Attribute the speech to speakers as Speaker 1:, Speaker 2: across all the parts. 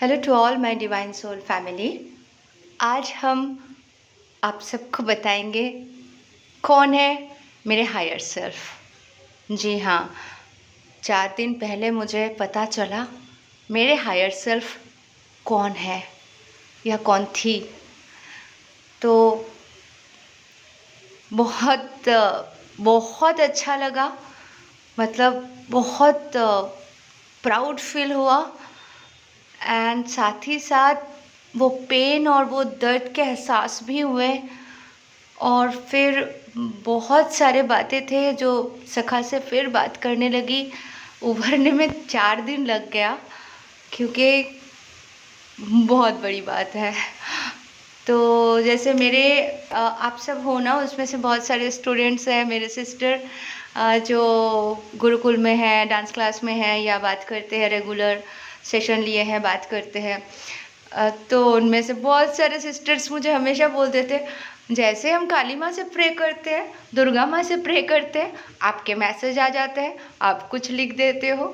Speaker 1: Hello to all my divine soul family. आज हम आप सबको बताएंगे कौन है मेरे हायर सेल्फ। जी हाँ, 4 दिन पहले मुझे पता चला मेरे हायर सेल्फ कौन है या कौन थी। तो बहुत बहुत अच्छा लगा, मतलब बहुत प्राउड फील हुआ। एंड साथ ही साथ वो पेन और वो दर्द के एहसास भी हुए। और फिर बहुत सारे बातें थे जो सखा से फिर बात करने लगी। उभरने में 4 दिन लग गया क्योंकि बहुत बड़ी बात है। तो जैसे मेरे आप सब हो ना, उसमें से बहुत सारे स्टूडेंट्स हैं, मेरे सिस्टर जो गुरुकुल में है, डांस क्लास में है, या बात करते हैं, रेगुलर सेशन लिए हैं, बात करते हैं। तो उनमें से बहुत सारे सिस्टर्स मुझे हमेशा बोलते थे, जैसे हम काली माँ से प्रे करते हैं, दुर्गा माँ से प्रे करते हैं, आपके मैसेज आ जाते हैं, आप कुछ लिख देते हो।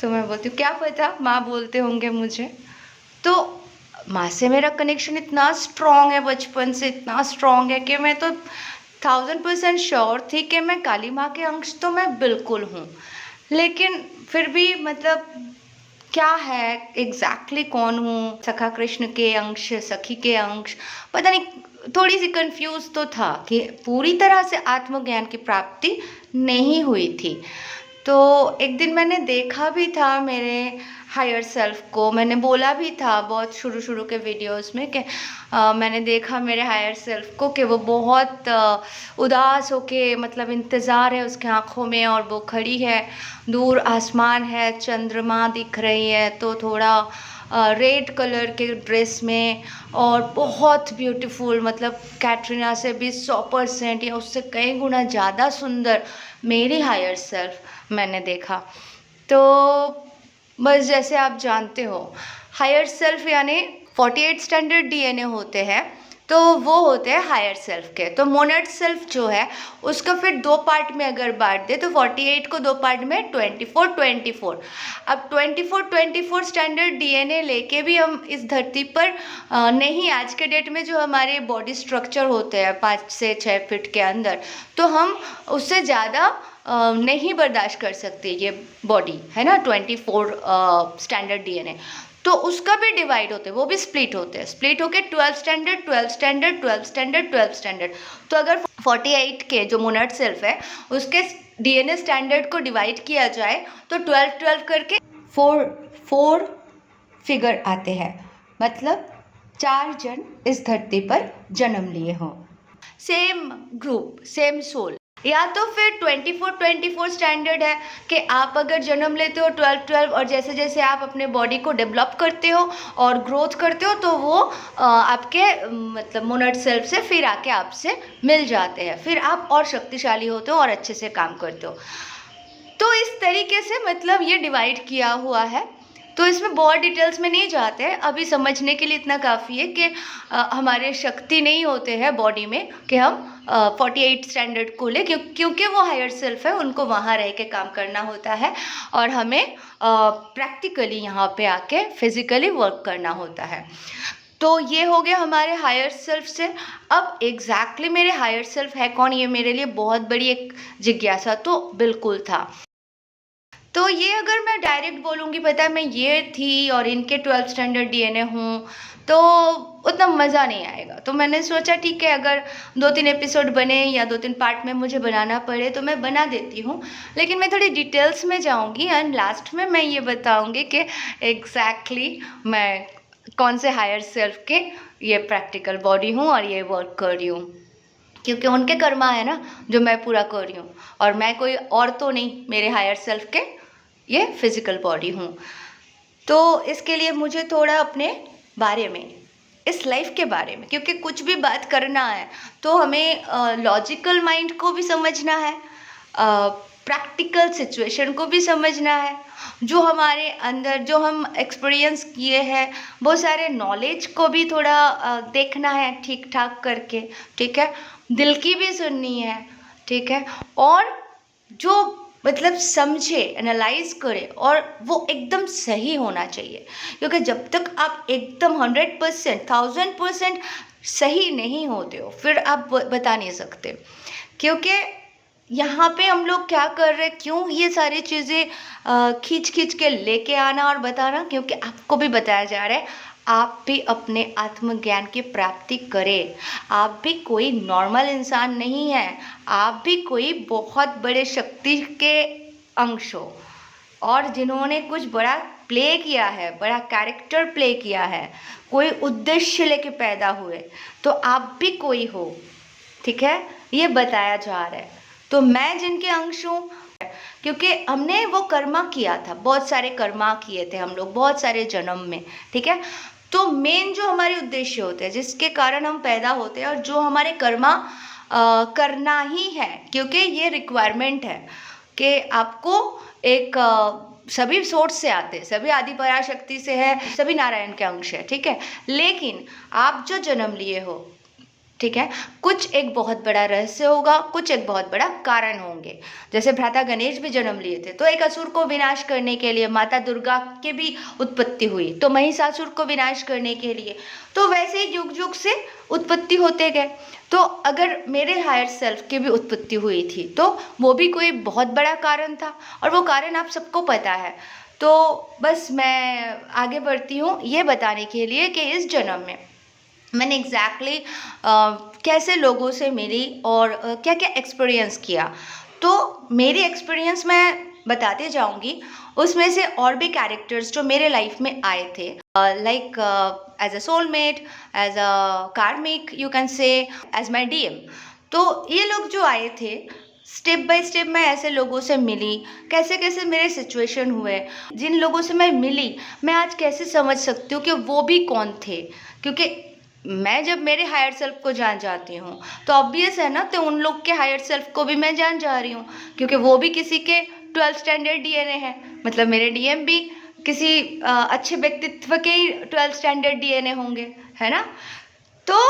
Speaker 1: तो मैं बोलती हूँ क्या पता माँ बोलते होंगे मुझे। तो माँ से मेरा कनेक्शन इतना स्ट्रॉन्ग है, बचपन से इतना स्ट्रॉन्ग है कि मैं तो 1000% श्योर थी कि मैं काली माँ के अंश तो मैं बिल्कुल हूँ। लेकिन फिर भी मतलब क्या है एग्जैक्टली कौन हूँ, सखा कृष्ण के अंश, सखी के अंश, पता नहीं, थोड़ी सी कंफ्यूज तो था कि पूरी तरह से आत्मज्ञान की प्राप्ति नहीं हुई थी। तो एक दिन मैंने देखा भी था मेरे हायर सेल्फ को, मैंने बोला भी था बहुत शुरू शुरू के वीडियोस में कि मैंने देखा मेरे हायर सेल्फ को कि वो बहुत उदास होके, मतलब इंतज़ार है उसके आँखों में, और वो खड़ी है, दूर आसमान है, चंद्रमा दिख रही है, तो थोड़ा रेड कलर के ड्रेस में, और बहुत ब्यूटीफुल, मतलब कैटरीना से भी 100% या उससे कई गुना ज़्यादा सुंदर मेरी हायर सेल्फ मैंने देखा। तो बस जैसे आप जानते हो, हायर सेल्फ यानी 48 स्टैंडर्ड डीएनए होते हैं, तो वो होते हैं हायर सेल्फ के। तो मोनेड सेल्फ जो है उसका फिर 2 पार्ट में अगर बांट दे तो 48 को 2 पार्ट में 24। अब 24 स्टैंडर्ड डीएनए लेके भी हम इस धरती पर नहीं, आज के डेट में जो हमारे बॉडी स्ट्रक्चर होते हैं 5 से 6 फीट के अंदर, तो हम उससे ज़्यादा नहीं बर्दाश्त कर सकते ये बॉडी, है ना। 24 स्टैंडर्ड डीएनए, तो उसका भी डिवाइड होते हैं, वो भी स्प्लिट होते हैं, स्प्लिट होके 12 स्टैंडर्ड, 12 स्टैंडर्ड, 12 स्टैंडर्ड, 12 स्टैंडर्ड। तो अगर 48 के जो मोनेड सेल्फ है उसके डीएनए स्टैंडर्ड को डिवाइड किया जाए तो 12 12 करके 4 फिगर आते हैं, मतलब 4 जन इस धरती पर जन्म लिए हों, सेम ग्रुप, सेम सोल। या तो फिर 24 स्टैंडर्ड है कि आप अगर जन्म लेते हो 12 12, और जैसे जैसे आप अपने बॉडी को डेवलप करते हो और ग्रोथ करते हो तो वो आपके मतलब मोनेड सेल्फ से फिर आके आपसे मिल जाते हैं, फिर आप और शक्तिशाली होते हो और अच्छे से काम करते हो। तो इस तरीके से मतलब ये डिवाइड किया हुआ है। तो इसमें बहुत डिटेल्स में नहीं जाते हैं, अभी समझने के लिए इतना काफ़ी है कि हमारे शक्ति नहीं होते हैं बॉडी में कि हम 48 स्टैंडर्ड को ले, क्योंकि वो हायर सेल्फ है, उनको वहाँ रह के काम करना होता है और हमें प्रैक्टिकली यहाँ पे आके फिजिकली वर्क करना होता है। तो ये हो गया हमारे हायर सेल्फ से। अब एग्जैक्टली मेरे हायर सेल्फ है कौन, ये मेरे लिए बहुत बड़ी एक जिज्ञासा तो बिल्कुल था। तो ये अगर मैं डायरेक्ट बोलूँगी, पता है मैं ये थी और इनके 12 स्टैंडर्ड डीएनए हूँ, तो उतना मज़ा नहीं आएगा। तो मैंने सोचा ठीक है, अगर 2-3 एपिसोड बने या 2-3 पार्ट में मुझे बनाना पड़े तो मैं बना देती हूँ, लेकिन मैं थोड़ी डिटेल्स में जाऊँगी एंड लास्ट में मैं ये बताऊँगी कि एग्जैक्टली मैं कौन से हायर सेल्फ के ये प्रैक्टिकल बॉडी हूँ और ये वर्क कर रही हूँ, क्योंकि उनके कर्मा है ना जो मैं पूरा कर रही हूँ, और मैं कोई और तो नहीं, मेरे हायर सेल्फ के ये फिजिकल बॉडी हूँ। तो इसके लिए मुझे थोड़ा अपने बारे में, इस लाइफ के बारे में, क्योंकि कुछ भी बात करना है तो हमें लॉजिकल माइंड को भी समझना है, प्रैक्टिकल सिचुएशन को भी समझना है, जो हमारे अंदर जो हम एक्सपीरियंस किए हैं वो सारे नॉलेज को भी थोड़ा देखना है ठीक ठाक करके, ठीक है, दिल की भी सुननी है, ठीक है। और जो मतलब समझे, एनालाइज करे, और वो एकदम सही होना चाहिए। क्योंकि जब तक आप एकदम 100%, 1000% सही नहीं होते हो, फिर आप बता नहीं सकते। क्योंकि यहाँ पे हम लोग क्या कर रहे हैं, क्यों ये सारी चीज़ें खींच खींच के लेके आना और बताना, क्योंकि आपको भी बताया जा रहा है आप भी अपने आत्मज्ञान की प्राप्ति करें। आप भी कोई नॉर्मल इंसान नहीं है, आप भी कोई बहुत बड़े शक्ति के अंश हो, और जिन्होंने कुछ बड़ा प्ले किया है, बड़ा कैरेक्टर प्ले किया है, कोई उद्देश्य लेके पैदा हुए, तो आप भी कोई हो। ठीक है, ये बताया जा रहा है। तो मैं जिनके अंश हूँ, क्योंकि हमने वो कर्मा किया था, बहुत सारे कर्मा किए थे हम लोग बहुत सारे जन्म में। ठीक है, तो मेन जो हमारे उद्देश्य होते हैं, जिसके कारण हम पैदा होते हैं, और जो हमारे कर्मा करना ही है, क्योंकि ये रिक्वायरमेंट है कि आपको एक सभी सोर्स से आते हैं, सभी आदि पराशक्ति से है, सभी नारायण के अंश है। ठीक है, लेकिन आप जो जन्म लिए हो, ठीक है, कुछ एक बहुत बड़ा रहस्य होगा, कुछ एक बहुत बड़ा कारण होंगे। जैसे भ्राता गणेश भी जन्म लिए थे, तो एक असुर को विनाश करने के लिए माता दुर्गा की भी उत्पत्ति हुई, तो महिषासुर को विनाश करने के लिए। तो वैसे ही युग युग से उत्पत्ति होते गए। तो अगर मेरे हायर सेल्फ की भी उत्पत्ति हुई थी, तो वो भी कोई बहुत बड़ा कारण था, और वो कारण आप सबको पता है। तो बस मैं आगे बढ़ती हूँ ये बताने के लिए कि इस जन्म में मैंने एग्जैक्टली कैसे लोगों से मिली और क्या क्या एक्सपीरियंस किया। तो मेरी एक्सपीरियंस मैं बताते जाऊंगी, उसमें से और भी कैरेक्टर्स जो मेरे लाइफ में आए थे, like as a soulmate, as a karmic, you can say as my DM. तो ये लोग जो आए थे, स्टेप बाय स्टेप मैं ऐसे लोगों से मिली, कैसे कैसे मेरे सिचुएशन हुए, जिन लोगों से मैं मिली, मैं आज कैसे समझ सकती हूँ कि वो भी कौन थे। क्योंकि मैं जब मेरे हायर सेल्फ को जान जाती हूँ, तो ऑब्वियस है ना, तो उन लोग के हायर सेल्फ को भी मैं जान जा रही हूँ, क्योंकि वो भी किसी के 12th स्टैंडर्ड डीएनए है। मतलब मेरे डीएम भी किसी अच्छे व्यक्तित्व के ही 12th स्टैंडर्ड डीएनए होंगे, है ना। तो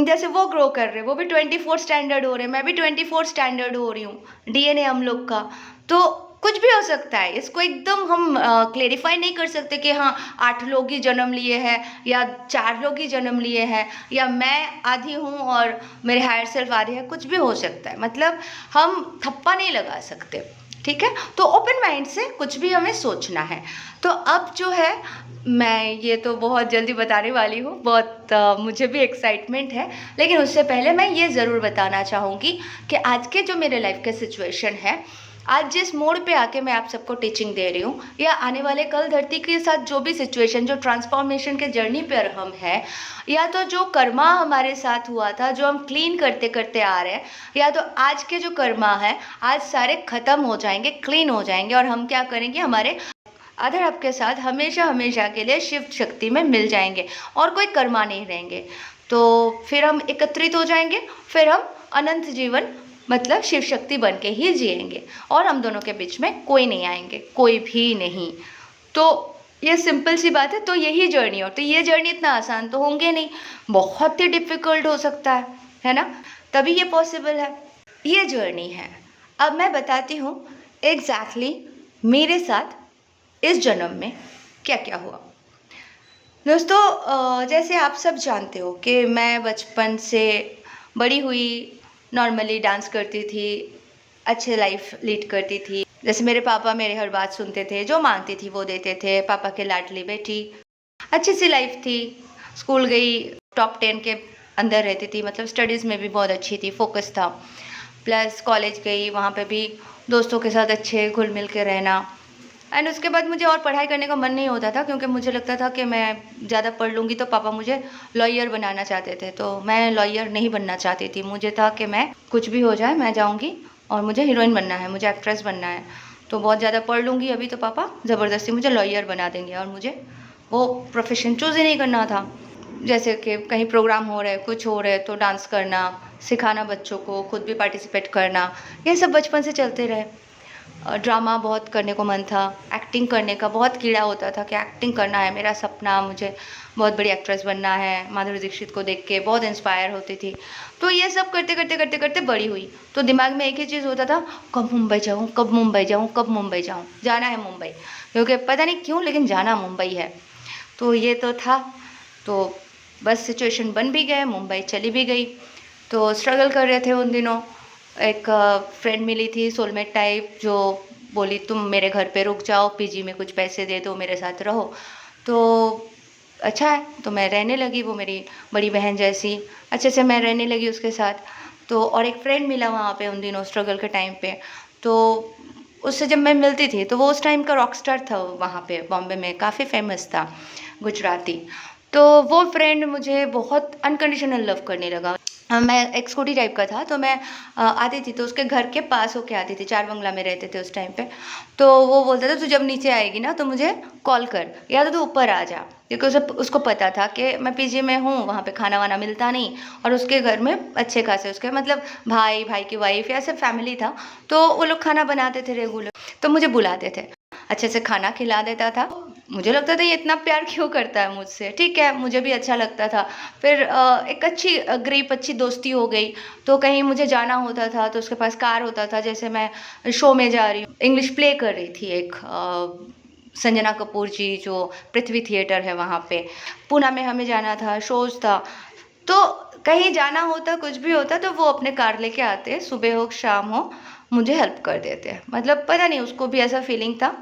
Speaker 1: जैसे वो ग्रो कर रहे, वो भी 24 स्टैंडर्ड हो रहे, मैं भी 24 स्टैंडर्ड हो रही हूँ, डीएनए हम लोग का। तो कुछ भी हो सकता है, इसको एकदम हम क्लेरिफाई नहीं कर सकते कि हाँ 8 लोग ही जन्म लिए हैं, या 4 लोग ही जन्म लिए हैं, या मैं आधी हूँ और मेरे हायर सेल्फ आधे हैं। कुछ भी हो सकता है, मतलब हम थप्पा नहीं लगा सकते। ठीक है, तो ओपन माइंड से कुछ भी हमें सोचना है। तो अब जो है, मैं ये तो बहुत जल्दी बताने वाली हूँ, बहुत मुझे भी एक्साइटमेंट है। लेकिन उससे पहले मैं ये ज़रूर बताना चाहूँगी कि आज के जो मेरे लाइफ का सिचुएशन है, आज जिस मोड़ पे आके मैं आप सबको टीचिंग दे रही हूँ, या आने वाले कल धरती के साथ जो भी सिचुएशन, जो ट्रांसफॉर्मेशन के जर्नी पर हम हैं, या तो जो कर्मा हमारे साथ हुआ था, जो हम क्लीन करते करते आ रहे हैं, या तो आज के जो कर्मा है, आज सारे ख़त्म हो जाएंगे, क्लीन हो जाएंगे, और हम क्या करेंगे, हमारे अधर आपके साथ हमेशा हमेशा के लिए शिव शक्ति में मिल जाएंगे, और कोई कर्मा नहीं रहेंगे। तो फिर हम एकत्रित हो जाएंगे, फिर हम अनंत जीवन, मतलब शिव शक्ति बन के ही जिएंगे, और हम दोनों के बीच में कोई नहीं आएंगे, कोई भी नहीं। तो ये सिंपल सी बात है। तो यही जर्नी हो, तो ये जर्नी इतना आसान तो होंगे नहीं, बहुत ही डिफ़िकल्ट हो सकता है ना, तभी ये पॉसिबल है। ये जर्नी है। अब मैं बताती हूँ एग्जैक्टली मेरे साथ इस जन्म में क्या क्या हुआ। दोस्तों, जैसे आप सब जानते हो कि मैं बचपन से बड़ी हुई, नॉर्मली डांस करती थी, अच्छे लाइफ लीड करती थी। जैसे मेरे पापा मेरे हर बात सुनते थे, जो मांगती थी वो देते थे, पापा के लाडली बेटी, अच्छी सी लाइफ थी। स्कूल गई, टॉप 10 के अंदर रहती थी, मतलब स्टडीज़ में भी बहुत अच्छी थी, फोकस था। प्लस कॉलेज गई, वहाँ पे भी दोस्तों के साथ अच्छे घुल मिल के रहना। एंड उसके बाद मुझे और पढ़ाई करने का मन नहीं होता था, क्योंकि मुझे लगता था कि मैं ज़्यादा पढ़ लूँगी तो पापा मुझे लॉयर बनाना चाहते थे। तो मैं लॉयर नहीं बनना चाहती थी, मुझे था कि मैं कुछ भी हो जाए, मैं जाऊँगी और मुझे हीरोइन बनना है, मुझे एक्ट्रेस बनना है। तो बहुत ज़्यादा पढ़ लूँगी अभी तो पापा ज़बरदस्ती मुझे लॉयर बना देंगे, और मुझे वो प्रोफेशन चूज़ ही नहीं करना था। जैसे कि कहीं प्रोग्राम हो रहे, कुछ हो रहे, तो डांस करना, सिखाना बच्चों को, खुद भी पार्टिसिपेट करना, ये सब बचपन से चलते रहे। ड्रामा बहुत करने को मन था, एक्टिंग करने का बहुत कीड़ा होता था कि एक्टिंग करना है मेरा सपना, मुझे बहुत बड़ी एक्ट्रेस बनना है। माधुरी दीक्षित को देख के बहुत इंस्पायर होती थी। तो ये सब करते करते करते करते बड़ी हुई, तो दिमाग में एक ही चीज़ होता था, कब मुंबई जाऊँ, कब मुंबई जाऊँ, कब मुंबई जाऊँ, जाना है मुंबई, क्योंकि पता नहीं क्यों लेकिन जाना मुंबई है। तो ये तो था। तो बस सिचुएशन बन भी गए, मुंबई चली भी गई। तो स्ट्रगल कर रहे थे उन दिनों। एक फ्रेंड मिली थी सोलमेट टाइप, जो बोली तुम मेरे घर पे रुक जाओ, पीजी में कुछ पैसे दे दो, मेरे साथ रहो। तो अच्छा है, तो मैं रहने लगी, वो मेरी बड़ी बहन जैसी अच्छे से मैं रहने लगी उसके साथ। तो और एक फ्रेंड मिला वहाँ पे उन दिनों स्ट्रगल के टाइम पे, तो उससे जब मैं मिलती थी तो वो उस टाइम का रॉकस्टार था, वहाँ पे बॉम्बे में काफ़ी फेमस था, गुजराती। तो वो फ्रेंड मुझे बहुत अनकंडीशनल लव करने लगा। मैं एक स्कूटी टाइप का था, तो मैं आती थी तो उसके घर के पास होके आती थी, चार बंगला में रहते थे उस टाइम पे। तो वो बोलता था तू जब नीचे आएगी ना तो मुझे कॉल कर, या तो तू ऊपर आ जा, क्योंकि उसको पता था कि मैं पीजी में हूँ, वहाँ पे खाना वाना मिलता नहीं, और उसके घर में अच्छे खासे उसके मतलब भाई की वाइफ या सब फैमिली था, तो वो लोग खाना बनाते थे रेगुलर, तो मुझे बुलाते थे, अच्छे से खाना खिला देता था। मुझे लगता था ये इतना प्यार क्यों करता है मुझसे, ठीक है, मुझे भी अच्छा लगता था। फिर एक अच्छी ग्रीप अच्छी दोस्ती हो गई। तो कहीं मुझे जाना होता था तो उसके पास कार होता था, जैसे मैं शो में जा रही हूँ, इंग्लिश प्ले कर रही थी एक, संजना कपूर जी जो पृथ्वी थिएटर है वहाँ पे, पूना में हमें जाना था, शोज था। तो कहीं जाना होता, कुछ भी होता, तो वो अपने कार लेके आते, सुबह हो शाम हो, मुझे हेल्प कर देते। मतलब पता नहीं उसको भी ऐसा फीलिंग था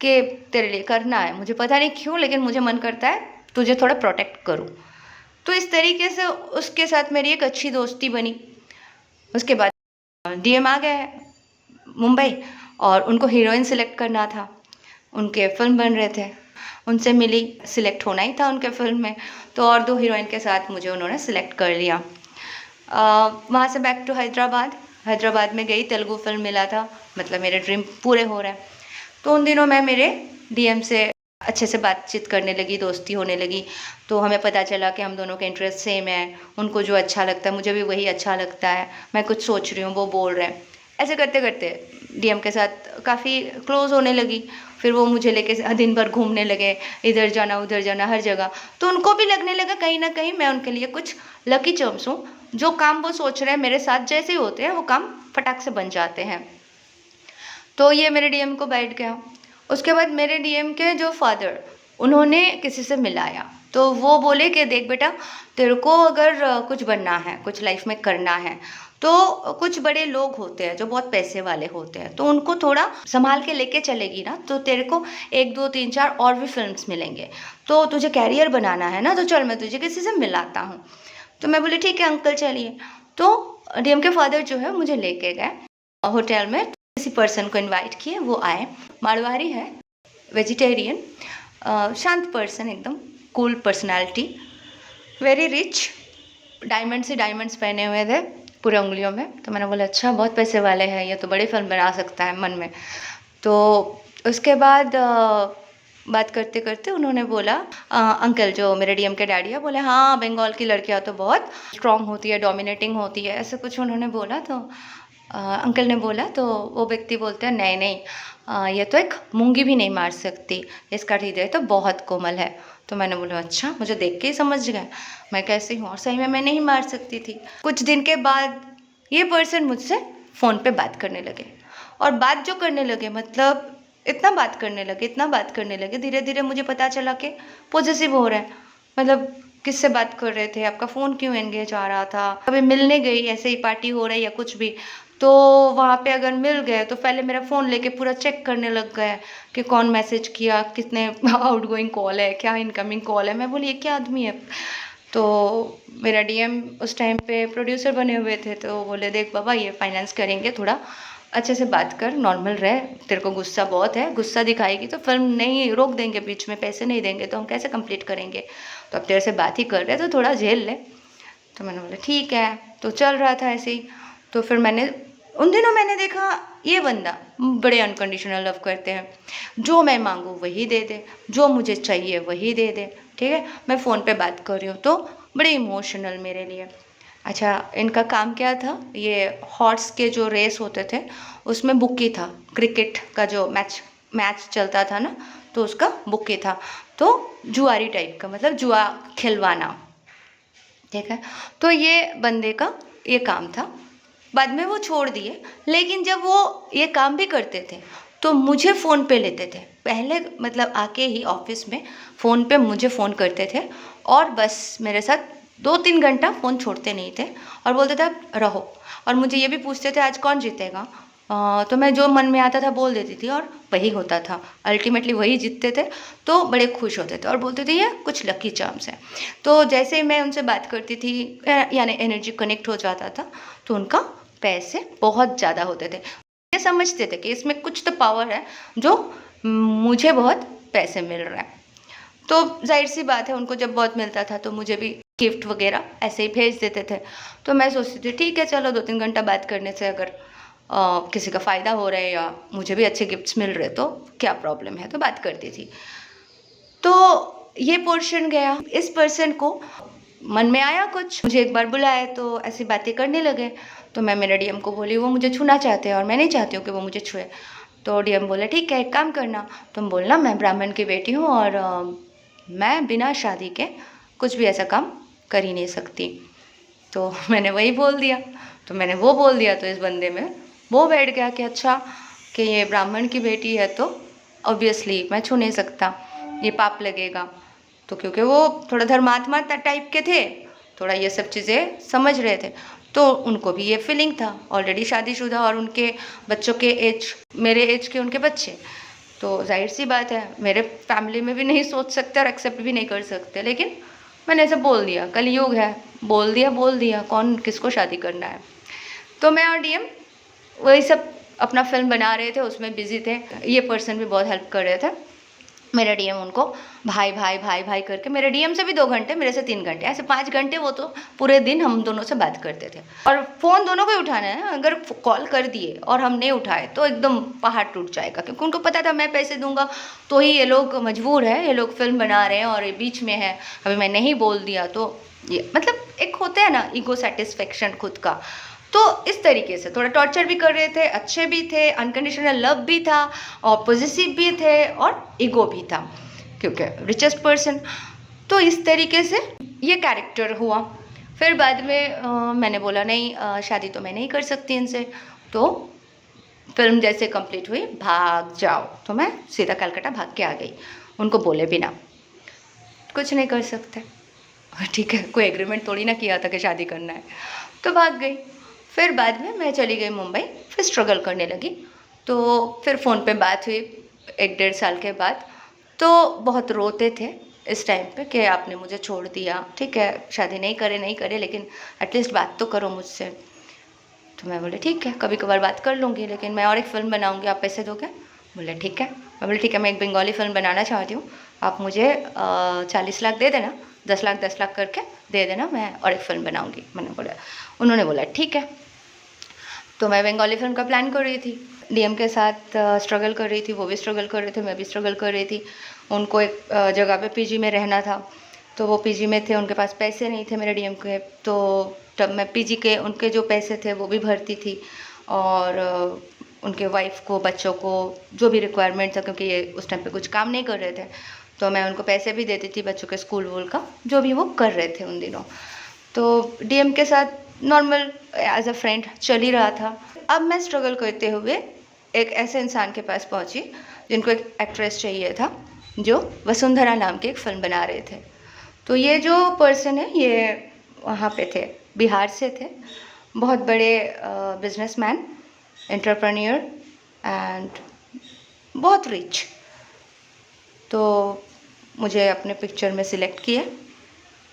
Speaker 1: कि तेरे लिए करना है, मुझे पता नहीं क्यों लेकिन मुझे मन करता है तुझे थोड़ा प्रोटेक्ट करूँ। तो इस तरीके से उसके साथ मेरी एक अच्छी दोस्ती बनी। उसके बाद डीएम आ गए मुंबई, और उनको हीरोइन सिलेक्ट करना था, उनके फिल्म बन रहे थे, उनसे मिली, सिलेक्ट होना ही था उनके फिल्म में। तो और 2 हीरोइन के साथ मुझे उन्होंने सिलेक्ट कर लिया। वहाँ से बैक टू हैदराबाद में गई, तेलुगु फिल्म मिला था, मतलब मेरे ड्रीम पूरे हो रहे हैं। तो उन दिनों मैं मेरे डीएम से अच्छे से बातचीत करने लगी, दोस्ती होने लगी। तो हमें पता चला कि हम दोनों के इंटरेस्ट सेम है, उनको जो अच्छा लगता है मुझे भी वही अच्छा लगता है, मैं कुछ सोच रही हूँ वो बोल रहे हैं। ऐसे करते करते डीएम के साथ काफ़ी क्लोज़ होने लगी। फिर वो मुझे लेके दिन भर घूमने लगे, इधर जाना उधर जाना हर जगह। तो उनको भी लगने लगा कहीं ना कहीं मैं उनके लिए कुछ लकी चार्म्स हूँ, जो काम वो सोच रहे हैं मेरे साथ जैसे ही होते हैं वो काम फटाक से बन जाते हैं। तो ये मेरे डीएम को बैठ गया। उसके बाद मेरे डीएम के जो फादर, उन्होंने किसी से मिलाया, तो वो बोले कि देख बेटा, तेरे को अगर कुछ बनना है, कुछ लाइफ में करना है, तो कुछ बड़े लोग होते हैं जो बहुत पैसे वाले होते हैं, तो उनको थोड़ा संभाल के लेके चलेगी ना तो तेरे को 1 2 3 4 और भी फिल्म्स मिलेंगे। तो तुझे कैरियर बनाना है ना, तो चल मैं तुझे किसी से मिलाता हूँ। तो मैं बोली ठीक है अंकल चलिए। तो डीएम के फादर जो है मुझे लेके गए होटल में, किसी पर्सन को इनवाइट किए, वो आए, मारवाड़ी है, वेजिटेरियन, शांत पर्सन, एकदम cool personality, very rich, diamond से डायमंड्स पहने हुए थे पूरे उंगलियों में। तो मैंने बोला अच्छा बहुत पैसे वाले हैं, ये तो बड़ी फिल्म बना सकता है मन में। तो उसके बाद बात करते करते उन्होंने बोला, अंकल जो मेरे डीएम के डैडी है, बोले हाँ बंगाल की लड़कियां तो बहुत स्ट्रांग होती है, डोमिनेटिंग होती है, ऐसे कुछ उन्होंने बोला। तो अंकल ने बोला, तो वो व्यक्ति बोलते हैं नहीं नहीं, ये तो एक मूंगी भी नहीं मार सकती, इसका हृदय तो बहुत कोमल है। तो मैंने बोला अच्छा, मुझे देख के ही समझ गए मैं कैसी हूँ, और सही में मैं नहीं मार सकती थी। कुछ दिन के बाद ये पर्सन मुझसे फ़ोन पे बात करने लगे, और बात जो करने लगे मतलब इतना बात करने लगे, इतना बात करने लगे, धीरे धीरे मुझे पता चला कि पॉजेसिव हो रहा है। मतलब किससे बात कर रहे थे, आपका फ़ोन क्यों एंगेज आ रहा था, कभी मिलने गई, ऐसे ही पार्टी हो रही या कुछ भी, तो वहाँ पे अगर मिल गए तो पहले मेरा फ़ोन लेके पूरा चेक करने लग गए कि कौन मैसेज किया, कितने आउटगोइंग कॉल है, क्या इनकमिंग कॉल है। मैं बोली ये क्या आदमी है। तो मेरा डीएम उस टाइम पे प्रोड्यूसर बने हुए थे, तो बोले देख बाबा ये फाइनेंस करेंगे, थोड़ा अच्छे से बात कर, नॉर्मल रहे, तेरे को गुस्सा बहुत है, गुस्सा दिखाएगी तो फिल्म नहीं, रोक देंगे बीच में, पैसे नहीं देंगे तो हम कैसे कंप्लीट करेंगे, तो अब तेरे से बात ही कर रहे हैं तो थोड़ा झेल ले। तो मैंने बोला ठीक है। तो चल रहा था ऐसे ही। तो फिर उन दिनों मैंने देखा ये बंदा बड़े अनकंडीशनल लव करते हैं, जो मैं मांगूँ वही दे दे, जो मुझे चाहिए वही दे दे, ठीक है। मैं फ़ोन पे बात कर रही हूँ तो बड़े इमोशनल मेरे लिए, अच्छा, इनका काम क्या था, ये हॉर्स के जो रेस होते थे उसमें बुक्की था। क्रिकेट का जो मैच चलता था ना, तो उसका बुक्की था। तो जुआरी टाइप का, मतलब जुआ खिलवाना, ठीक है। तो ये बंदे का ये काम था। बाद में वो छोड़ दिए, लेकिन जब वो ये काम भी करते थे तो मुझे फ़ोन पे लेते थे। पहले मतलब आके ही ऑफिस में फ़ोन पे मुझे फ़ोन करते थे और बस मेरे साथ 2-3 घंटा फ़ोन छोड़ते नहीं थे और बोलते थे अब रहो। और मुझे ये भी पूछते थे आज कौन जीतेगा। तो मैं जो मन में आता था बोल देती थी और वही होता था। अल्टीमेटली वही जीतते थे, तो बड़े खुश होते थे और बोलते थे ये कुछ लकी चार्म्स है। तो जैसे ही मैं उनसे बात करती थी, यानी एनर्जी कनेक्ट हो जाता था, तो उनका पैसे बहुत ज़्यादा होते थे। ये समझते थे कि इसमें कुछ तो पावर है जो मुझे बहुत पैसे मिल रहा है। तो जाहिर सी बात है, उनको जब बहुत मिलता था तो मुझे भी गिफ्ट वगैरह ऐसे ही भेज देते थे। तो मैं सोचती थी ठीक है चलो 2-3 घंटा बात करने से अगर किसी का फ़ायदा हो रहा है या मुझे भी अच्छे गिफ्ट्स मिल रहे तो क्या प्रॉब्लम है, तो बात करती थी। तो ये पोर्शन गया। इस पर्सन को मन में आया कुछ, मुझे एक बार बुलाया तो ऐसी बातें करने लगे। तो मैं मेरे डीएम को बोली वो मुझे छूना चाहते हैं और मैं नहीं चाहती हूँ कि वो मुझे छुए। तो डीएम बोले ठीक है एक काम करना, तुम बोलना मैं ब्राह्मण की बेटी हूँ और मैं बिना शादी के कुछ भी ऐसा काम कर ही नहीं सकती। तो मैंने वही बोल दिया। तो मैंने वो बोल दिया तो इस बंदे में वो बैठ गया कि अच्छा कि ये ब्राह्मण की बेटी है तो ऑब्वियसली मैं छू नहीं सकता, ये पाप लगेगा। तो क्योंकि वो थोड़ा धर्मात्मा टाइप के थे, थोड़ा ये सब चीज़ें समझ रहे थे, तो उनको भी ये फीलिंग था। ऑलरेडी शादीशुदा और उनके बच्चों के एज, मेरे एज के उनके बच्चे, तो जाहिर सी बात है मेरे फैमिली में भी नहीं सोच सकते और एक्सेप्ट भी नहीं कर सकते। लेकिन मैंने ऐसे बोल दिया, कलयुग है, बोल दिया कौन किसको शादी करना है। तो मैं और डीएम वही सब अपना फिल्म बना रहे थे, उसमें बिजी थे। ये पर्सन भी बहुत हेल्प कर रहे थे। मेरा डीएम उनको भाई भाई भाई भाई करके, मेरे डीएम से भी 2 घंटे, मेरे से 3 घंटे, ऐसे 5 घंटे वो तो पूरे दिन हम दोनों से बात करते थे। और फ़ोन दोनों को ही उठाना है, अगर कॉल कर दिए और हम नहीं उठाए तो एकदम पहाड़ टूट जाएगा, क्योंकि उनको पता था मैं पैसे दूंगा तो ही ये लोग मजबूर है, ये लोग फिल्म बना रहे हैं और ये बीच में है, अभी मैं नहीं बोल दिया तो ये मतलब एक होता है ना ईगो सेटिस्फेक्शन खुद का। तो इस तरीके से थोड़ा टॉर्चर भी कर रहे थे, अच्छे भी थे, अनकंडीशनल लव भी था और पॉजिटिव भी थे और ईगो भी था, क्योंकि रिचेस्ट पर्सन। तो इस तरीके से ये कैरेक्टर हुआ। फिर बाद में मैंने बोला नहीं, शादी तो मैं नहीं कर सकती इनसे। तो फिल्म जैसे कंप्लीट हुई, भाग जाओ, तो मैं सीधा कलकत्ता भाग के आ गई, उनको बोले बिना। कुछ नहीं कर सकते, ठीक है, कोई एग्रीमेंट थोड़ी ना किया था कि शादी करना है, तो भाग गई। फिर बाद में मैं चली गई मुंबई, फिर स्ट्रगल करने लगी। तो फिर फ़ोन पे बात हुई 1-1.5 साल के बाद। तो बहुत रोते थे इस टाइम पे कि आपने मुझे छोड़ दिया, ठीक है शादी नहीं करे लेकिन एटलीस्ट बात तो करो मुझसे। तो मैं बोले ठीक है कभी कभार बात कर लूँगी, लेकिन मैं और एक फ़िल्म बनाऊँगी, आप पैसे दोगे? बोले ठीक है। मैं बोले ठीक है, मैं एक बंगाली फ़िल्म बनाना चाहती हूँ, आप मुझे 40 लाख दे देना, 10 लाख करके दे देना, मैं और एक फ़िल्म बनाऊँगी। मैंने बोला, उन्होंने बोला ठीक है। तो मैं बंगाली फ़िल्म का प्लान कर रही थी, डीएम के साथ स्ट्रगल कर रही थी, वो भी स्ट्रगल कर रहे थे, मैं भी स्ट्रगल कर रही थी। उनको एक जगह पे पीजी में रहना था, तो वो पीजी में थे, उनके पास पैसे नहीं थे मेरे डीएम के। तो तब मैं पीजी के उनके जो पैसे थे वो भी भरती थी और उनके वाइफ को, बच्चों को जो भी रिक्वायरमेंट था, क्योंकि ये उस टाइम पे कुछ काम नहीं कर रहे थे, तो मैं उनको पैसे भी देती थी, बच्चों के स्कूल वूल का जो भी वो कर रहे थे उन दिनों। तो डीएम के साथ नॉर्मल एज अ फ्रेंड चल ही रहा था। अब मैं स्ट्रगल करते हुए एक ऐसे इंसान के पास पहुंची जिनको एक एक्ट्रेस चाहिए था, जो वसुंधरा नाम की एक फ़िल्म बना रहे थे। तो ये जो पर्सन है ये वहाँ पे थे, बिहार से थे, बहुत बड़े बिजनेसमैन, एंटरप्रेन्योर एंड बहुत रिच। तो मुझे अपने पिक्चर में सिलेक्ट किए,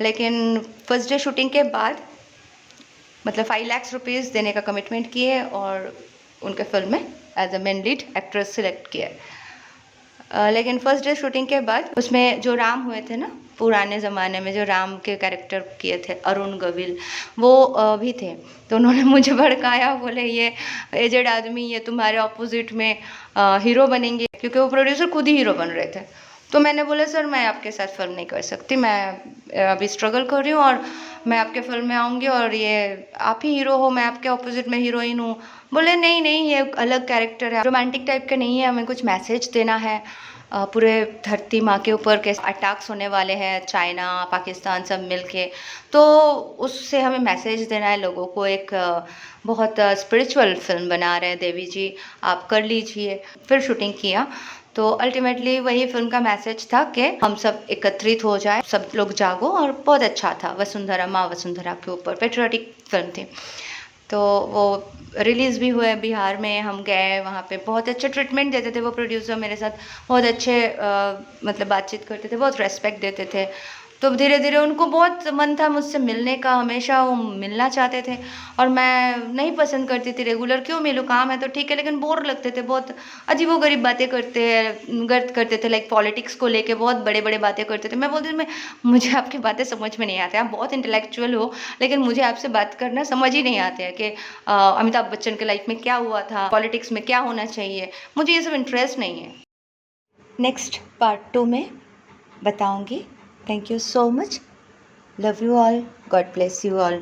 Speaker 1: लेकिन फर्स्ट डे शूटिंग के बाद मतलब 5 लाख रुपीज़ देने का कमिटमेंट किए और उनके फिल्म में as a main lead actress select किया। लेकिन फर्स्ट डे शूटिंग के बाद उसमें जो राम हुए थे ना, पुराने ज़माने में जो राम के कैरेक्टर किए थे अरुण गविल, वो भी थे। तो उन्होंने मुझे भड़काया, बोले ये एजेड आदमी ये तुम्हारे ऑपोजिट में हीरो बनेंगे, क्योंकि वो प्रोड्यूसर खुद ही हीरो बन रहे थे। तो मैंने बोला सर मैं आपके साथ फ़िल्म नहीं कर सकती, मैं अभी स्ट्रगल कर रही हूँ और मैं आपके फ़िल्म में आऊँगी और ये आप ही हीरो हो, मैं आपके ऑपोजिट में हीरोइन हूँ। बोले नहीं नहीं, ये अलग कैरेक्टर है, रोमांटिक टाइप का नहीं है, हमें कुछ मैसेज देना है। पूरे धरती माँ के ऊपर कैसे अटैक्स होने वाले हैं, चाइना पाकिस्तान सब मिलके, तो उससे हमें मैसेज देना है लोगों को। एक बहुत स्पिरिचुअल फिल्म बना रहे हैं देवी जी, आप कर लीजिए। फिर शूटिंग किया तो अल्टीमेटली वही फिल्म का मैसेज था कि हम सब एकत्रित हो जाए, सब लोग जागो, और बहुत अच्छा था। वसुंधरा माँ वसुंधरा के ऊपर पेट्रियाटिक फिल्म थी। तो वो रिलीज़ भी हुए बिहार में, हम गए वहाँ पे, बहुत अच्छा ट्रीटमेंट देते थे वो प्रोड्यूसर मेरे साथ, बहुत अच्छे मतलब बातचीत करते थे, बहुत रेस्पेक्ट देते थे। तो धीरे धीरे उनको बहुत मन था मुझसे मिलने का, हमेशा वो मिलना चाहते थे और मैं नहीं पसंद करती थी रेगुलर, क्यों मिलूँ, काम है तो ठीक है, लेकिन बोर लगते थे, बहुत अजीबोगरीब बातें करते थे, लाइक पॉलिटिक्स को लेके बहुत बड़े बड़े बातें करते थे। मैं बोलती थी मैं मुझे आपकी बातें समझ में नहीं आती, आप बहुत इंटेलेक्चुअल हो लेकिन मुझे आपसे बात करना समझ ही नहीं आते हैं कि अमिताभ बच्चन के लाइफ में क्या हुआ था, पॉलिटिक्स में क्या होना चाहिए, मुझे ये सब इंटरेस्ट नहीं है। नेक्स्ट पार्ट 2 में बताऊंगी। Thank you so much, love you all, God bless you all.